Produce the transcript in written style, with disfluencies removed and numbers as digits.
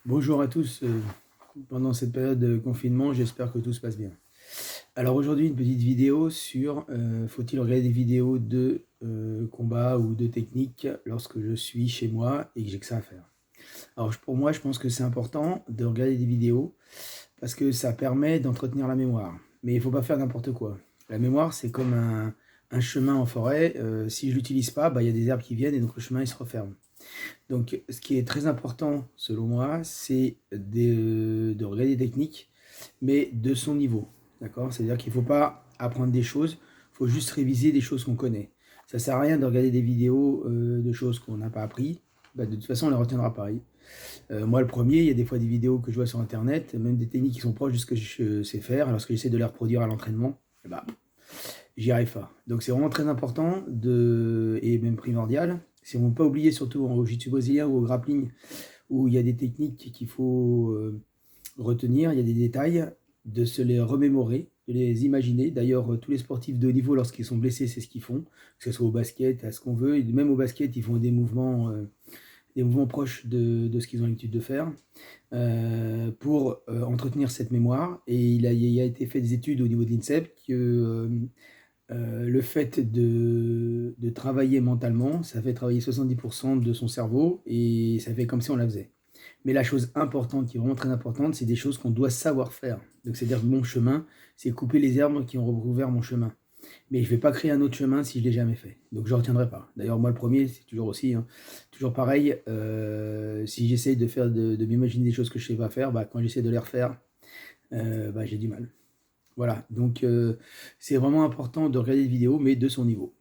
Bonjour à tous, pendant cette période de confinement, j'espère que tout se passe bien. Alors aujourd'hui, une petite vidéo sur faut-il regarder des vidéos de combat ou de technique lorsque je suis chez moi et que j'ai que ça à faire. Alors pour moi, je pense que c'est important de regarder des vidéos parce que ça permet d'entretenir la mémoire. Mais il ne faut pas faire n'importe quoi. La mémoire, c'est comme un chemin en forêt. Si je ne l'utilise pas, bah, y a des herbes qui viennent et donc le chemin il se referme. Donc, ce qui est très important, selon moi, c'est de regarder des techniques, mais de son niveau. D'accord? C'est-à-dire qu'il ne faut pas apprendre des choses, il faut juste réviser des choses qu'on connaît. Ça ne sert à rien de regarder des vidéos de choses qu'on n'a pas appris. Bah, de toute façon, on les retiendra pareil. Moi, le premier, il y a des fois des vidéos que je vois sur Internet, même des techniques qui sont proches de ce que je sais faire, alors que j'essaie de les reproduire à l'entraînement, eh bah, j'y arrive pas. Donc c'est vraiment très important et même primordial. Si on ne veut pas oublier, surtout en jiu-jitsu brésilien ou au grappling, où il y a des techniques qu'il faut retenir, il y a des détails, de se les remémorer, de les imaginer. D'ailleurs, tous les sportifs de haut niveau, lorsqu'ils sont blessés, c'est ce qu'ils font, que ce soit au basket, à ce qu'on veut. Et même au basket, ils font des mouvements proches de ce qu'ils ont l'habitude de faire pour entretenir cette mémoire. Et il a été fait des études au niveau de l'INSEP que le fait de travailler mentalement, ça fait travailler 70% de son cerveau et ça fait comme si on la faisait. Mais la chose importante, qui est vraiment très importante, c'est des choses qu'on doit savoir faire. Donc c'est-à-dire que mon chemin, c'est couper les herbes qui ont recouvert mon chemin. Mais je ne vais pas créer un autre chemin si je ne l'ai jamais fait. Donc je ne retiendrai pas. D'ailleurs, moi, le premier, c'est toujours aussi, hein, toujours pareil. Si j'essaye de m'imaginer des choses que je ne sais pas faire, bah, quand j'essaie de les refaire, bah, j'ai du mal. Voilà, donc c'est vraiment important de regarder des vidéos, mais de son niveau.